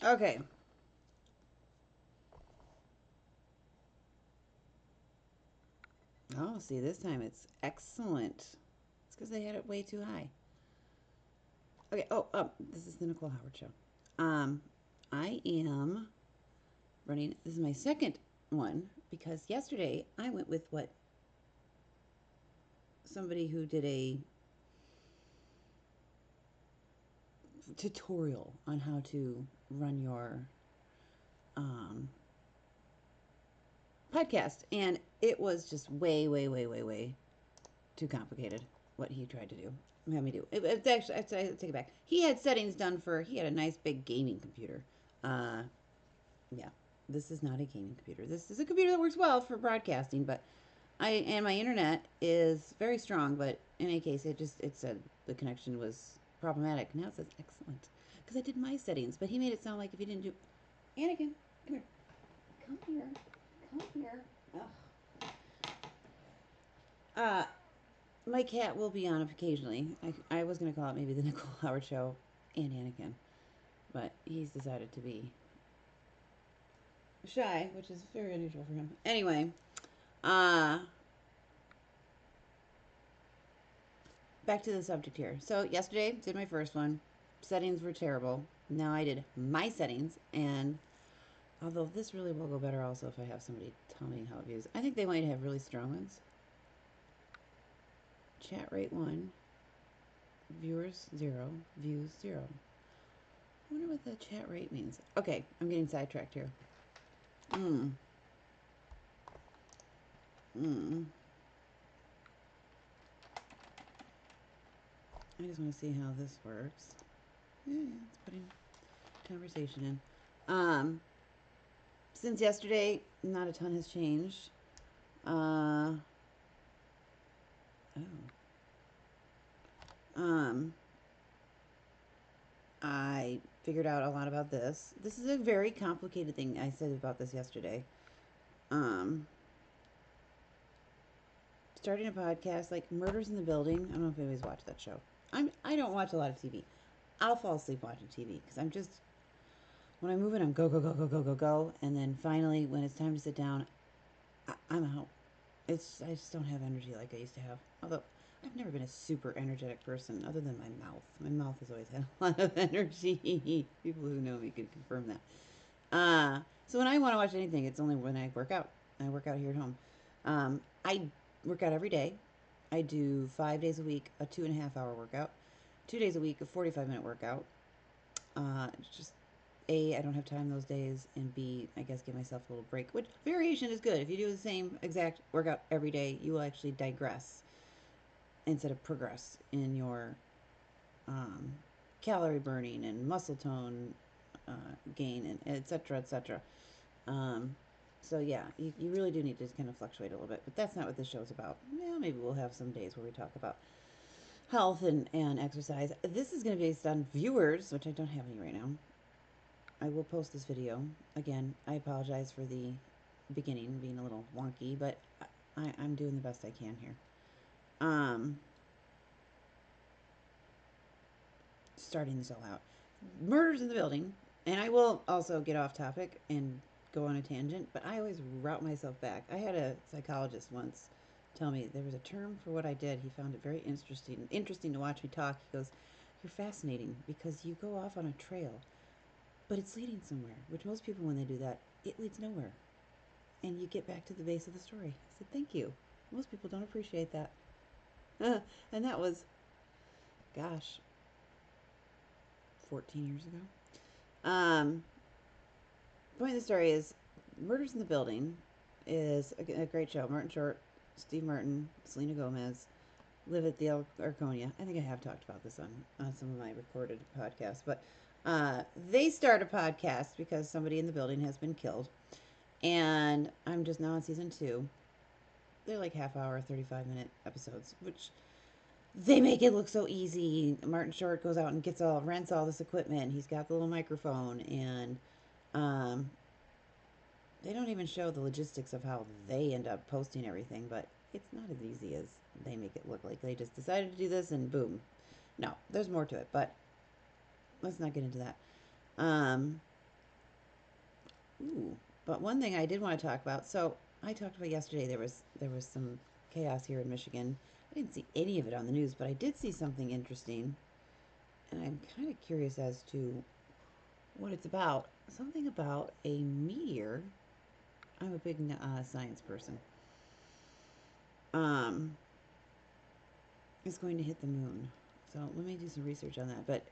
Okay. Oh, see, this time it's excellent. It's because they had it way too high. Okay. Oh, this is the Nicole Howard Show. Um, I am running. This is my second one because yesterday I went with what somebody who did a tutorial on how to run your um, podcast, and it was just way, way, way, way, way too complicated what he tried to do. Have me do. It's actually, I take it back. He had settings done for. He had a nice big gaming computer. Uh, yeah, this is not a gaming computer. This is a computer that works well for broadcasting, but my internet is very strong. But in any case, it said the connection was problematic. Now it says excellent because I did my settings, but he made it sound like if you didn't do. Anakin, come here, come here, come here. Ugh. Uh, my cat will be on occasionally. I was going to call it maybe the Nicole Howard Show and Anakin, but he's decided to be shy, which is very unusual for him. Anyway, uh, back to the subject here. So yesterday did my first one. Settings were terrible. Now I did my settings, and although this really will go better also if I have somebody tell me how it views. I think they might have really strong ones. Chat rate 1, viewers 0, views 0. I wonder what the chat rate means. Okay, I'm getting sidetracked here. Mm. Mm. I just want to see how this works. Yeah, it's putting conversation in. Since yesterday, not a ton has changed. Oh. Um, I figured out a lot about this. This is a very complicated thing. I said about this yesterday. Um, Starting a podcast like Murders in the Building. I don't know if anybody's watched that show. I don't watch a lot of TV. I'll fall asleep watching TV because I'm just when I move in, I'm go go go go go go go, and then finally when it's time to sit down, I'm out. I just don't have energy like I used to have. Although I've never been a super energetic person, other than my mouth. My mouth has always had a lot of energy. People who know me can confirm that. So when I want to watch anything, it's only when I work out. I work out here at home. I work out every day. I do 5 days a week, a 2.5 hour workout. 2 days a week, a 45-minute workout. Just A, I don't have time those days, and B, I guess give myself a little break. Which variation is good. If you do the same exact workout every day, you will actually digress instead of progress in your um, calorie burning and muscle tone gain, and et cetera, et cetera. Um, so yeah, you really do need to kind of fluctuate a little bit, but that's not what this show's about. Yeah, maybe we'll have some days where we talk about health and exercise. This is going to be based on viewers, which I don't have any right now. I will post this video. Again, I apologize for the beginning being a little wonky, but I'm doing the best I can here. Um, Starting this all out. Murders in the building, and I will also get off topic and go on a tangent, but I always route myself back. I had a psychologist once tell me there was a term for what I did. He found it very interesting to watch me talk. He goes, "You're fascinating because you go off on a trail, but it's leading somewhere." Which most people, when they do that, it leads nowhere, and you get back to the base of the story. I said, "Thank you." Most people don't appreciate that, and that was, gosh, 14 years ago. Point of the story is Murders in the Building is a great show. Martin Short, Steve Martin, Selena Gomez live at the Arconia. I think I have talked about this on some of my recorded podcasts, but they start a podcast because somebody in the building has been killed. And I'm just now on season 2. They're like half hour, 35-minute episodes, which they make it look so easy. Martin Short goes out and rents all this equipment. He's got the little microphone, and um, they don't even show the logistics of how they end up posting everything, but it's not as easy as they make it look like. They just decided to do this and boom. No, there's more to it, but let's not get into that. Um, Ooh, but one thing I did want to talk about. So I talked about yesterday. There was some chaos here in Michigan. I didn't see any of it on the news, but I did see something interesting, and I'm kind of curious as to what it's about. Something about a meteor. I'm a big science person. Um, is going to hit the moon. So let me do some research on that. But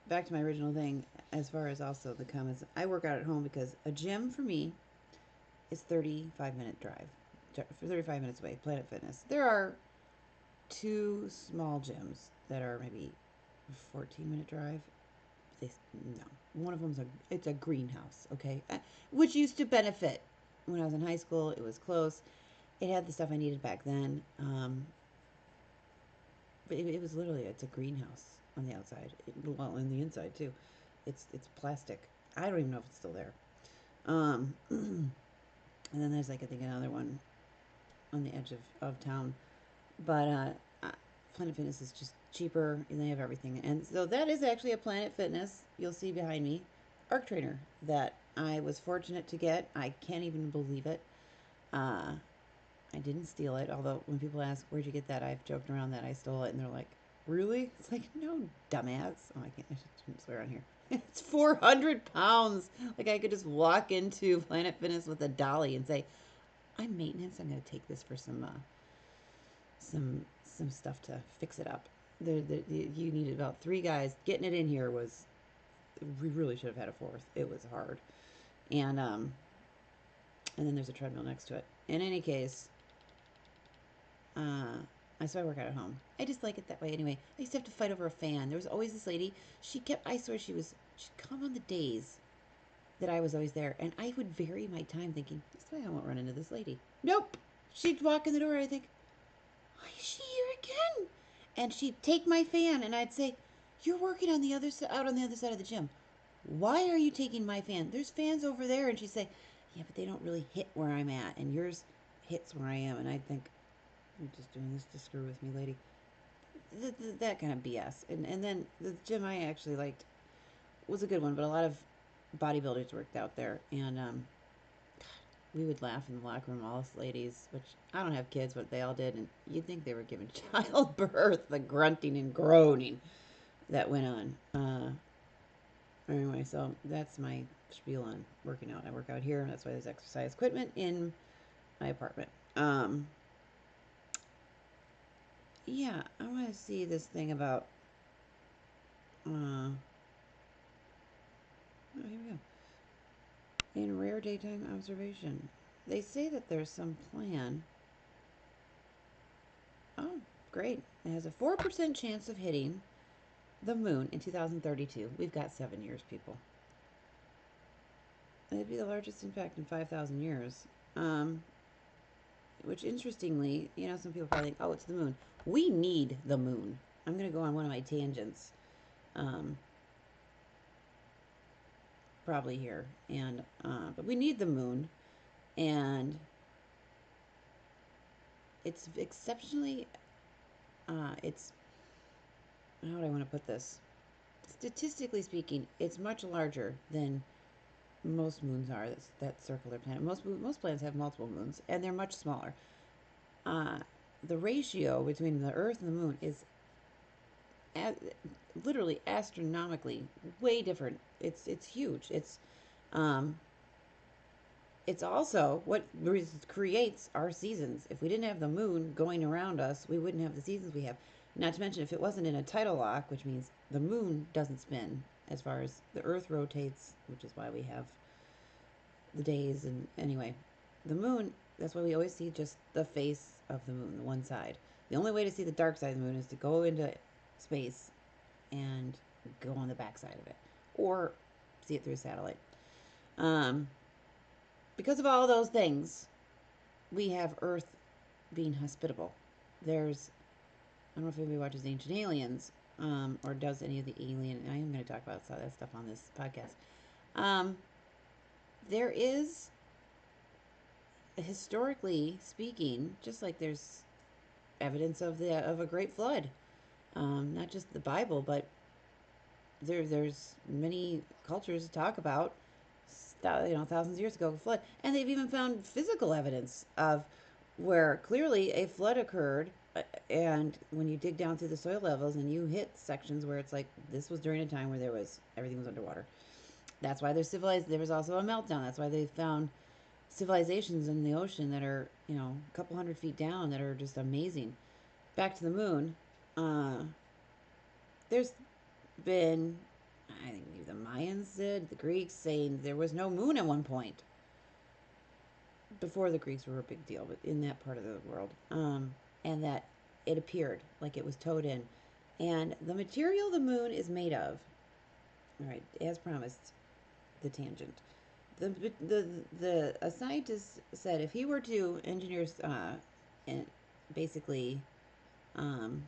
back to my original thing, as far as also the comments, I work out at home because a gym for me is 35-minute drive, 35 minutes away. Planet Fitness. There are two small gyms that are maybe 14-minute drive. They, no, one of them's it's a greenhouse. Okay, which used to benefit when I was in high school. It was close. It had the stuff I needed back then. But it was literally it's a greenhouse on the outside. Well, in the inside too. It's plastic. I don't even know if it's still there. And then there's like I think another one on the edge of town. But Planet Fitness is just cheaper and they have everything. And so that is actually a Planet Fitness. You'll see behind me, arc trainer that I was fortunate to get. I can't even believe it. I didn't steal it, although when people ask, where'd you get that? I've joked around that I stole it, and they're like, really? It's like, no, dumbass. Oh, I shouldn't swear on here. It's 400 pounds. Like, I could just walk into Planet Fitness with a dolly and say, I'm maintenance. I'm going to take this for some stuff to fix it up. You needed about 3 guys. Getting it in here was, we really should have had a 4th. It was hard. And then there's a treadmill next to it. In any case, so I work out at home. I just like it that way anyway. I used to have to fight over a fan. There was always this lady. I swear she'd come on the days that I was always there. And I would vary my time thinking, this way I won't run into this lady. Nope. She'd walk in the door and I'd think, why is she here again? And she'd take my fan and I'd say, you're working on the other out on the other side of the gym. Why are you taking my fan? There's fans over there. And she'd say, yeah, but they don't really hit where I'm at. And yours hits where I am. And I'd think, you're just doing this to screw with me, lady. That kind of BS. And then the gym I actually liked was a good one, but a lot of bodybuilders worked out there. And we would laugh in the locker room, all us ladies, which I don't have kids, but they all did. And you'd think they were giving childbirth, the grunting and groaning that went on. Anyway, so that's my spiel on working out. I work out here, and that's why there's exercise equipment in my apartment. Yeah, I want to see this thing about. Oh, here we go. In rare daytime observation, they say that there's some plan. Oh, great! It has a 4% chance of hitting the moon in 2032. We've got 7 years, people. It'd be the largest impact in 5,000 years. Which, interestingly, some people probably think, oh, it's the moon. We need the moon. I'm going to go on one of my tangents. Probably here. But we need the moon. And it's exceptionally, it's, how do I want to put this? Statistically speaking, it's much larger than most moons are that circle their planet. Most planets have multiple moons, and they're much smaller. The ratio between the Earth and the moon is literally astronomically way different. It's huge. It's also what creates our seasons. If we didn't have the moon going around us, we wouldn't have the seasons we have. Not to mention, if it wasn't in a tidal lock, which means the moon doesn't spin as far as the Earth rotates, which is why we have the days. And anyway, the moon, that's why we always see just the face of the moon, the one side. The only way to see the dark side of the moon is to go into space and go on the back side of it, or see it through a satellite. Because of all those things, we have Earth being hospitable. I don't know if anybody watches Ancient Aliens, or does any of the alien. I am going to talk about some of that stuff on this podcast. There is, historically speaking, just like there's evidence of a great flood, not just the Bible, but there's many cultures talk about thousands of years ago, a flood. And they've even found physical evidence of where clearly a flood occurred. And when you dig down through the soil levels and you hit sections where it's like this was during a time where everything was underwater. That's why there's civilized. There was also a meltdown. That's why they found civilizations in the ocean that are, a couple hundred feet down that are just amazing. Back to the moon. There's been, I think maybe the Mayans did, the Greeks saying there was no moon at one point. Before the Greeks were a big deal, but in that part of the world. And that it appeared like it was towed in. And the material the moon is made of, all right, as promised, the tangent. A scientist said if he were to engineer, and basically, I'm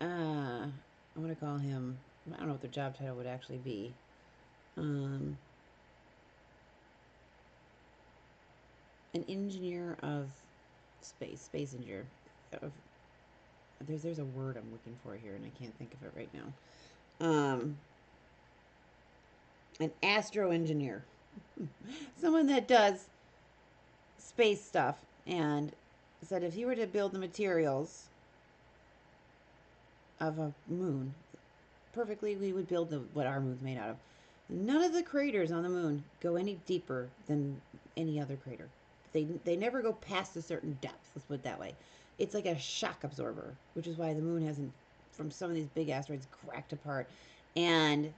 going to call him. I don't know what the job title would actually be. An engineer of space engineer. There's a word I'm looking for here, and I can't think of it right now. An astro engineer, someone that does space stuff, and said if you were to build the materials of a moon perfectly, we would build what our moon's made out of. None of the craters on the moon go any deeper than any other crater. They never go past a certain depth. Let's put it that way. It's like a shock absorber, which is why the moon hasn't, from some of these big asteroids, cracked apart, and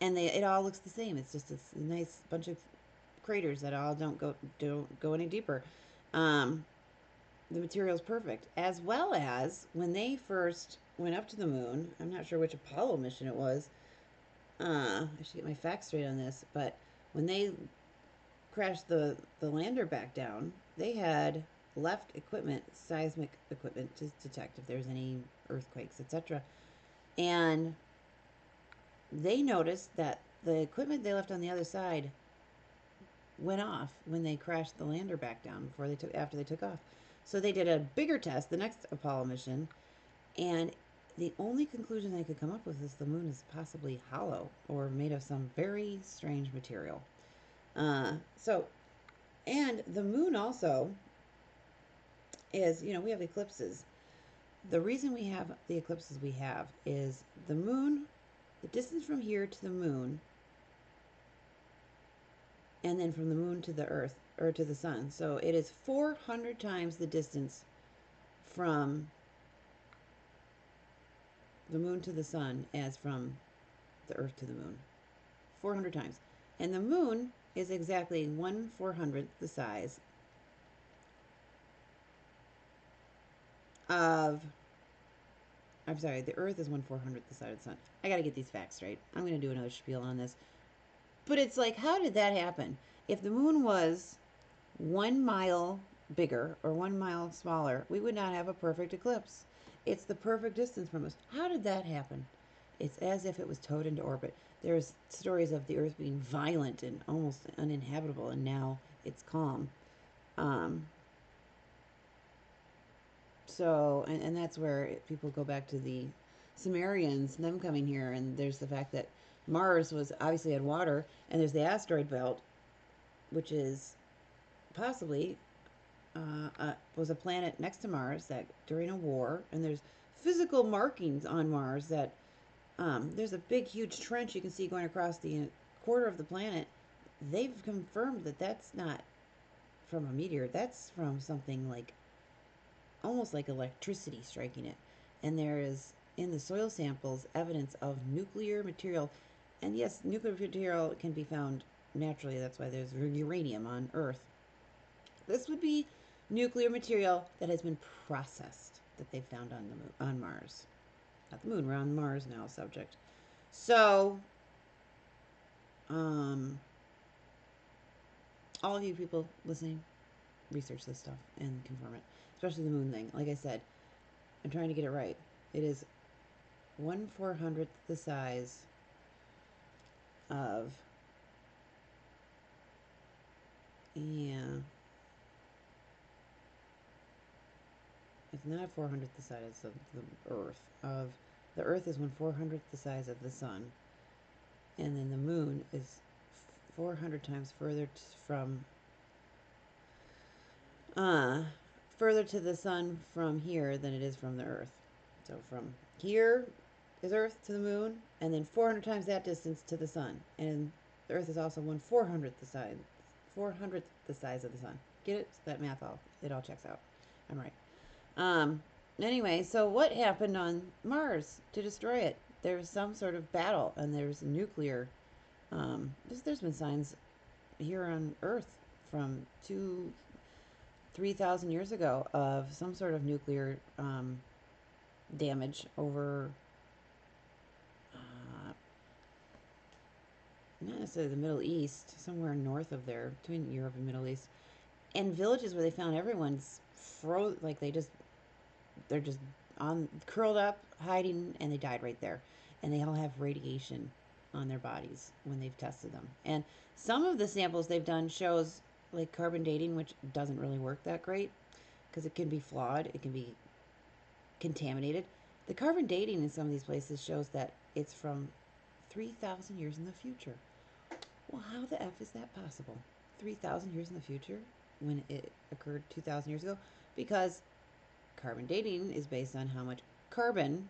it all looks the same. It's just a nice bunch of craters that all don't go any deeper. The material is perfect, as well as when they first went up to the moon. I'm not sure which Apollo mission it was. I should get my facts straight on this, but when they crashed the lander back down, they had left equipment, seismic equipment, to detect if there's any earthquakes, etc. And they noticed that the equipment they left on the other side went off when they crashed the lander back down after they took off. So they did a bigger test, the next Apollo mission, and the only conclusion they could come up with is the moon is possibly hollow or made of some very strange material. And the moon also is, we have eclipses. The reason we have the eclipses we have is the moon, the distance from here to the moon, and then from the moon to the earth, or to the sun. So it is 400 times the distance from the moon to the sun as from the earth to the moon. 400 times. And the moon is exactly 1/400th the size of, I'm sorry, the earth is 1/400th the size of the sun. I gotta get these facts straight. I'm gonna do another spiel on this. But it's like, how did that happen? If the moon was 1 mile bigger or 1 mile smaller, we would not have a perfect eclipse. It's the perfect distance from us. How did that happen? It's as if it was towed into orbit. There's stories of the Earth being violent and almost uninhabitable, and now it's calm. And that's where people go back to the Sumerians, them coming here, and there's the fact that Mars obviously had water, and there's the asteroid belt, which is possibly was a planet next to Mars that during a war, and there's physical markings on Mars that there's a big, huge trench you can see going across the quarter of the planet. They've confirmed that that's not from a meteor. That's from something like almost like electricity striking it. And there is in the soil samples evidence of nuclear material. And yes, nuclear material can be found naturally. That's why there's uranium on Earth. This would be nuclear material that has been processed that they found on Mars. Not the moon, we're on Mars now, subject. So, all of you people listening, research this stuff and confirm it. Especially the moon thing. Like I said, I'm trying to get it right. It is 1/400th the size of, it's not 400th the size of the Earth, of the Earth is 1/400th the size of the sun, and then the moon is 400 times from uh, further to the sun from here than it is from the Earth. So from here is Earth to the moon, and then 400 times that distance to the sun. And the Earth is also 1/400th the size, 400th the size of the sun. Get it? So that math it all checks out. I'm right. Um, anyway, so what happened on Mars to destroy it? There was some sort of battle, and there's nuclear. There's been signs here on Earth from 3,000 years ago of some sort of nuclear damage over not necessarily the Middle East, somewhere north of there, between Europe and Middle East, and villages where they found everyone's like they're just on curled up, hiding, and they died right there, and they all have radiation on their bodies when they've tested them. And some of the samples they've done shows like carbon dating, which doesn't really work that great because it can be flawed, it can be contaminated. The carbon dating in some of these places shows that it's from 3,000 years in the future. Well, how the F is that possible? 3,000 years in the future when it occurred 2,000 years ago? Because carbon dating is based on how much carbon,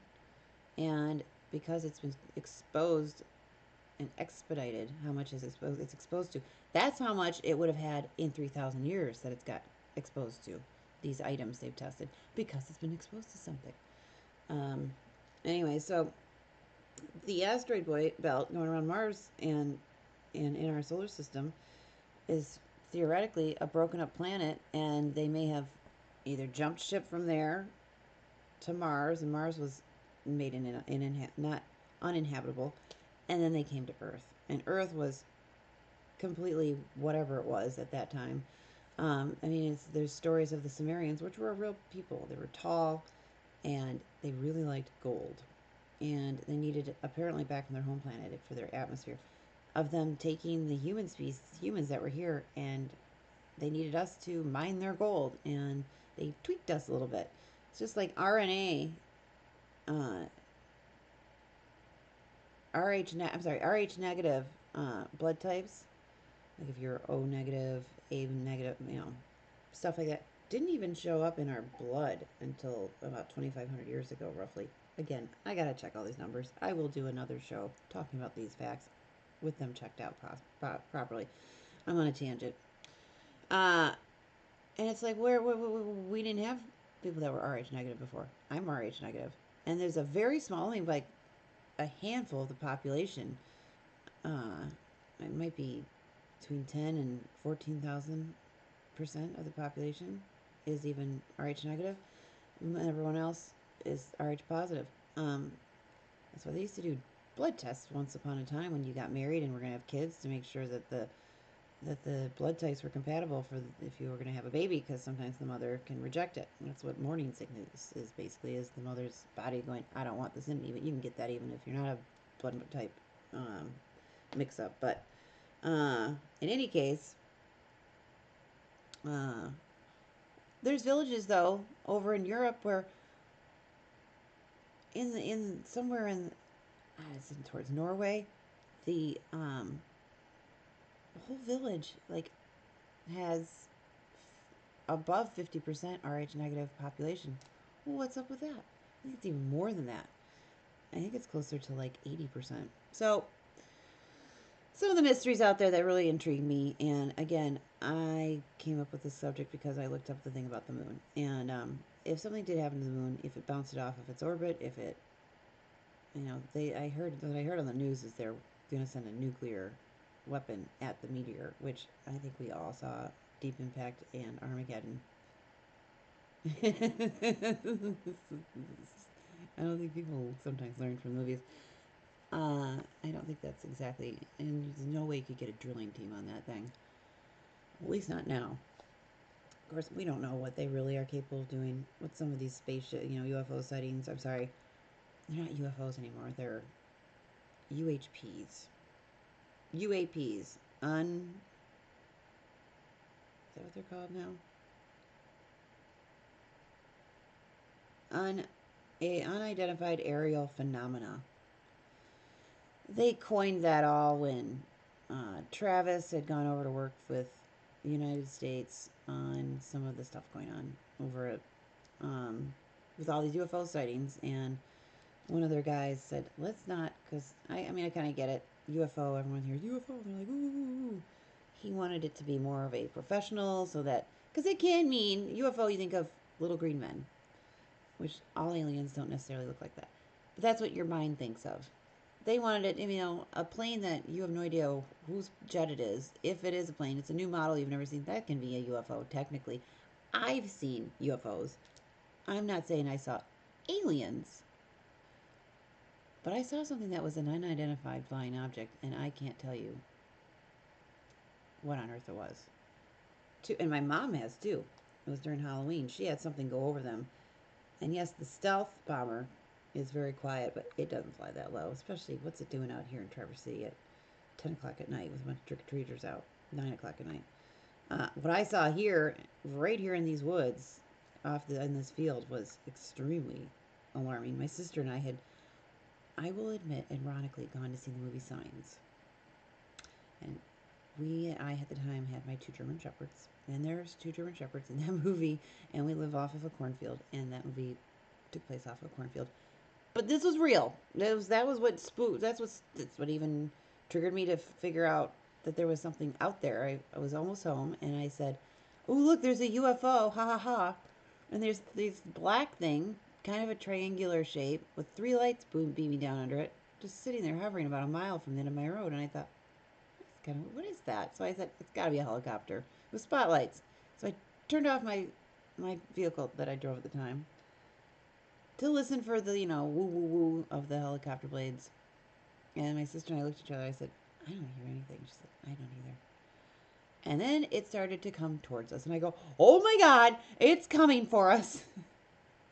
and because it's been exposed and expedited, how much is it's exposed to. That's how much it would have had in 3,000 years that it's got exposed to, these items they've tested, because it's been exposed to something. Anyway, so the asteroid belt going around Mars and in our solar system is theoretically a broken up planet, and they may have either jumped ship from there to Mars, and Mars was made not uninhabitable, and then they came to Earth, and Earth was completely whatever it was at that time. I mean, there's stories of the Sumerians, which were real people. They were tall, and they really liked gold, and they needed, apparently back in their home planet, for their atmosphere, of them taking the humans that were here, and they needed us to mine their gold, and they tweaked us a little bit. It's just like RNA, RH negative blood types, like if you're O negative, A negative, stuff like that, didn't even show up in our blood until about 2,500 years ago, roughly. Again, I gotta check all these numbers. I will do another show talking about these facts with them checked out properly. I'm on a tangent. And it's like, we didn't have people that were RH negative before. I'm RH negative. And there's a very small, like a handful of the population. It might be between 10 and 14,000% of the population is even RH negative. And everyone else is RH positive. That's why they used to do blood tests once upon a time when you got married and were going to have kids, to make sure that the blood types were compatible for if you were going to have a baby, because sometimes the mother can reject it. And that's what morning sickness is basically, is the mother's body going, I don't want this in me. But you can get that even if you're not a blood type mix up. But in any case, there's villages though over in Europe where in somewhere in it's in towards Norway, the whole village like has above 50% RH negative population. Well, what's up with that? I think it's even more than that. I think it's closer to like 80%. So some of the mysteries out there that really intrigue me, and again, I came up with this subject because I looked up the thing about the moon, and if something did happen to the moon, if it bounced it off of its orbit, if it, I heard on the news is they're going to send a nuclear weapon at the meteor, which I think we all saw Deep Impact and Armageddon. I don't think people sometimes learn from movies. I don't think that's exactly, and there's no way you could get a drilling team on that thing. At least not now. Of course, we don't know what they really are capable of doing with some of these spaceship, UFO sightings. I'm sorry, they're not UFOs anymore. They're UHPs. UAPs. Is that what they're called now? a unidentified aerial phenomena. They coined that all when Travis had gone over to work with the United States on some of the stuff going on over at with all these UFO sightings, and one of their guys said, "Let's not," because I mean, I kind of get it. UFO, everyone hears UFO, they're like, ooh. He wanted it to be more of a professional, so that because it can mean UFO, you think of little green men, which all aliens don't necessarily look like that, but that's what your mind thinks of. They wanted it, a plane that you have no idea whose jet it is. If it is a plane, it's a new model you've never seen. That can be a UFO, technically. I've seen UFOs. I'm not saying I saw aliens, but I saw something that was an unidentified flying object, and I can't tell you what on earth it was. And my mom has too. It was during Halloween. She had something go over them. And yes, the stealth bomber is very quiet, but it doesn't fly that low. Especially, what's it doing out here in Traverse City at 10 o'clock at night with a bunch of trick-or-treaters out, 9 o'clock at night. What I saw here, right here in these woods, in this field, was extremely alarming. My sister and I had, I will admit, ironically, gone to see the movie Signs. And I at the time had my 2 German Shepherds, and there's 2 German Shepherds in that movie, and we live off of a cornfield, and that movie took place off of a cornfield. But this was real. That was what spooked. That's what even triggered me to figure out that there was something out there. I was almost home, and I said, "Oh, look, there's a UFO! Ha ha ha!" And there's this black thing, kind of a triangular shape, with 3 lights beaming down under it, just sitting there hovering about a mile from the end of my road. And I thought, what is that? So I said, it's got to be a helicopter with spotlights. So I turned off my vehicle that I drove at the time to listen for the, woo woo woo of the helicopter blades. And my sister and I looked at each other. I said, I don't hear anything. She said, I don't either. And then it started to come towards us. And I go, oh my God, it's coming for us.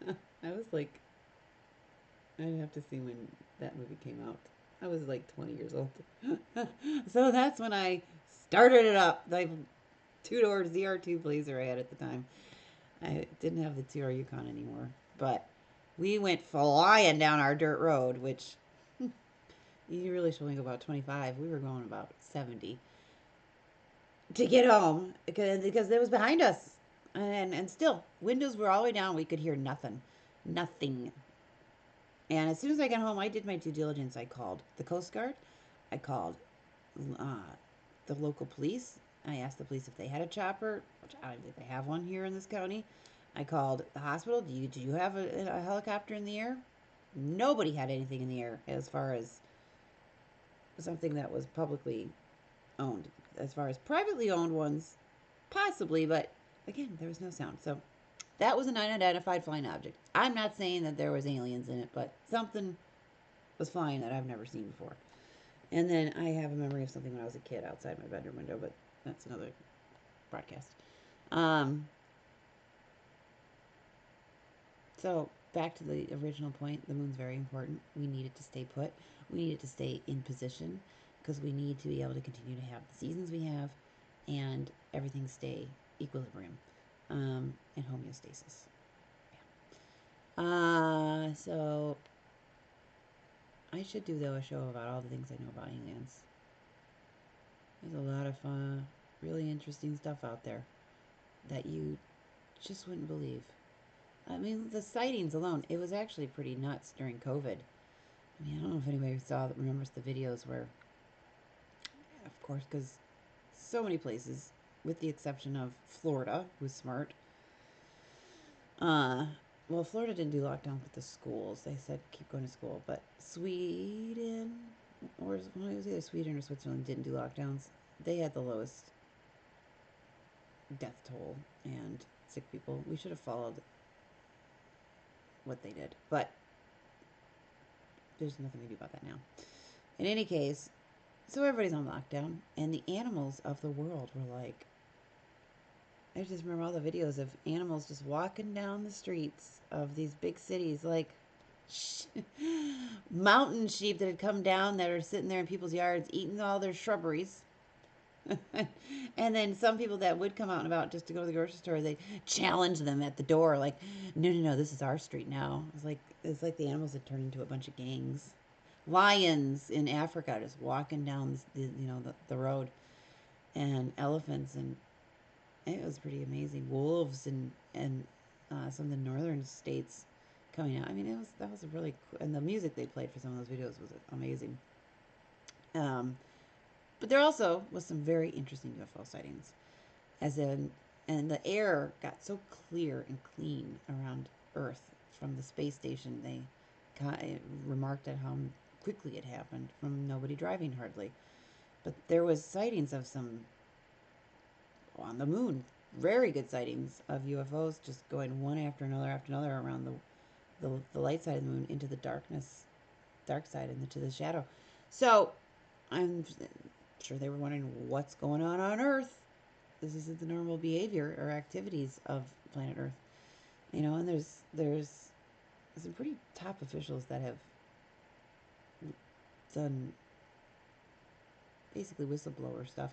I was like, I'd have to see when that movie came out. I was like 20 years old. So that's when I started it up. The 2-door ZR2 Blazer I had at the time. I didn't have the TR Yukon anymore. But we went flying down our dirt road, which you really should only go about 25. We were going about 70 to get home because it was behind us. And still, windows were all the way down. We could hear nothing. Nothing. And as soon as I got home, I did my due diligence. I called the Coast Guard. I called the local police. I asked the police if they had a chopper, which I don't think they have one here in this county. I called the hospital. Do you have a helicopter in the air? Nobody had anything in the air as far as something that was publicly owned. As far as privately owned ones, possibly, but again, there was no sound. So that was an unidentified flying object. I'm not saying that there was aliens in it, but something was flying that I've never seen before. And then I have a memory of something when I was a kid outside my bedroom window, but that's another broadcast. So back to the original point, the moon's very important. We need it to stay put. We need it to stay in position because we need to be able to continue to have the seasons we have and everything stay equilibrium and homeostasis. Yeah. So I should do, though, a show about all the things I know about aliens. There's a lot of really interesting stuff out there that you just wouldn't believe. I mean, the sightings alone, it was actually pretty nuts during COVID. I mean, I don't know if anybody remembers the videos where, of course, because so many places, with the exception of Florida, who's smart. Well, Florida didn't do lockdowns with the schools. They said keep going to school. But Sweden, or it was either Sweden or Switzerland, didn't do lockdowns. They had the lowest death toll and sick people. We should have followed what they did. But there's nothing we do about that now. In any case, so everybody's on lockdown, and the animals of the world were like, I just remember all the videos of animals just walking down the streets of these big cities, like mountain sheep that had come down that are sitting there in people's yards eating all their shrubberies. And then some people that would come out and about just to go to the grocery store, they challenge them at the door, like, no, no, no, this is our street now. It's like the animals had turned into a bunch of gangs. Lions in Africa just walking down the road, and elephants, and it was pretty amazing. Wolves and some of the northern states coming out. I mean, that was a really cool, and the music they played for some of those videos was amazing. Um, but there also was some very interesting UFO sightings, as in, and the air got so clear and clean around Earth from the space station. They remarked at how quickly it happened from nobody driving hardly. But there was sightings of some on the moon, very good sightings of UFOs just going one after another around the light side of the moon into the dark side, and into the shadow. So I'm sure they were wondering what's going on Earth. This isn't the normal behavior or activities of planet Earth, And there's some pretty top officials that have done basically whistleblower stuff,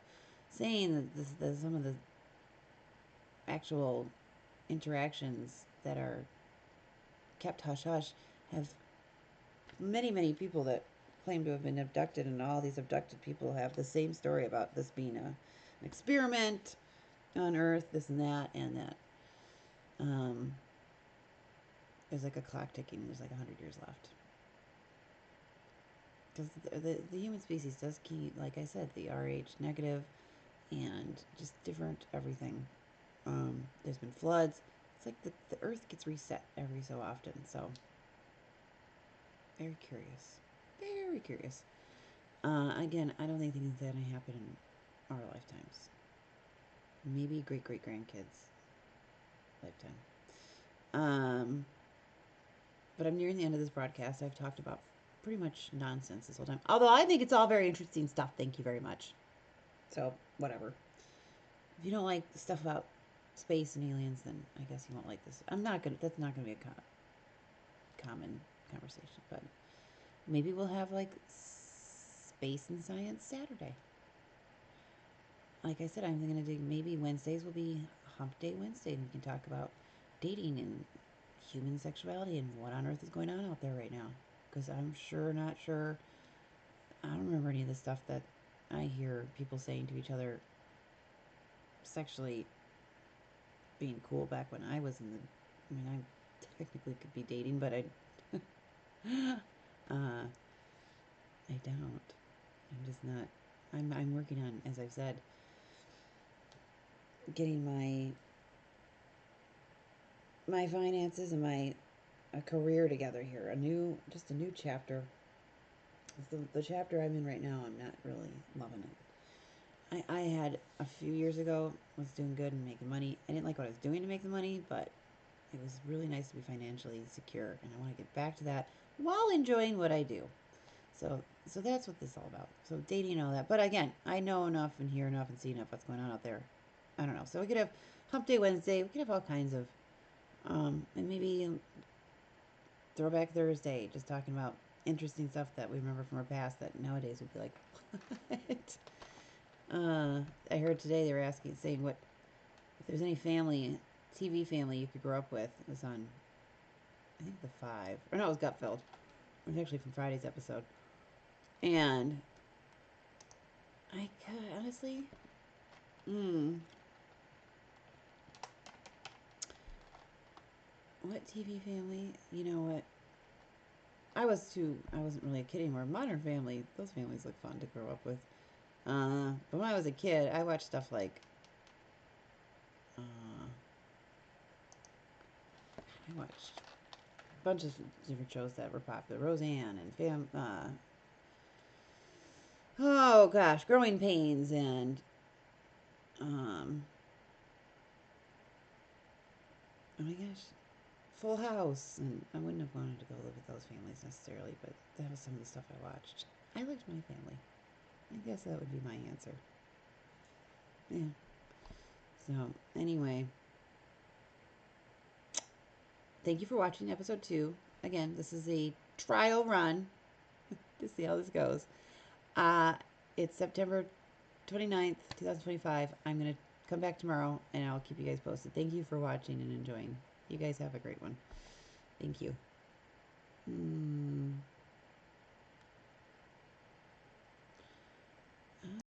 saying that some of the actual interactions that are kept hush hush have many people that claim to have been abducted, and all these abducted people have the same story about this being an experiment on Earth, this and that, and that. There's like a clock ticking. There's like 100 years left. Because the human species does keep, like I said, the RH negative and just different everything. There's been floods. It's like the Earth gets reset every so often. So, very curious. Very curious. Again, I don't think things are going to happen in our lifetimes. Maybe great grandkids' lifetime. But I'm nearing the end of this broadcast. I've talked about pretty much nonsense this whole time. Although I think it's all very interesting stuff. Thank you very much. So, whatever. If you don't like stuff about space and aliens, then I guess you won't like this. That's not gonna be a common conversation, but maybe we'll have like space and science Saturday. Like I said, I'm gonna do, maybe Wednesdays will be Hump Day Wednesday, and we can talk about dating and human sexuality and what on earth is going on out there right now. Because I'm not sure. I don't remember any of the stuff that I hear people saying to each other sexually being cool back when I was in the. I mean, I technically could be dating, but I don't. I'm just not. I'm working on, as I've said, getting my finances and my a career together here. Just a new chapter. The chapter I'm in right now, I'm not really loving it. I had a few years ago, was doing good and making money. I didn't like what I was doing to make the money, but it was really nice to be financially secure, and I want to get back to that while enjoying what I do. So that's what this is all about. So dating and all that. But again, I know enough and hear enough and see enough what's going on out there. I don't know. So we could have Hump Day Wednesday. We could have all kinds of, and maybe Throwback Thursday, just talking about interesting stuff that we remember from our past that nowadays would be like, what? I heard today they were saying what if there's any TV family you could grow up with. It was on, I think, The Five, or no, it was Gutfeld. It was actually from Friday's episode, and I could honestly, what TV family? You know what? I wasn't really a kid anymore. Modern Family, those families look fun to grow up with. But when I was a kid, I watched stuff like, I watched a bunch of different shows that were popular. Roseanne and oh gosh, Growing Pains, and oh my gosh, Full House. And I wouldn't have wanted to go live with those families necessarily, but that was some of the stuff I watched. I liked my family. I guess that would be my answer. Yeah. So, anyway, thank you for watching episode 2. Again, this is a trial run to see how this goes. It's September 29th, 2025. I'm going to come back tomorrow and I'll keep you guys posted. Thank you for watching and enjoying. You guys have a great one. Thank you.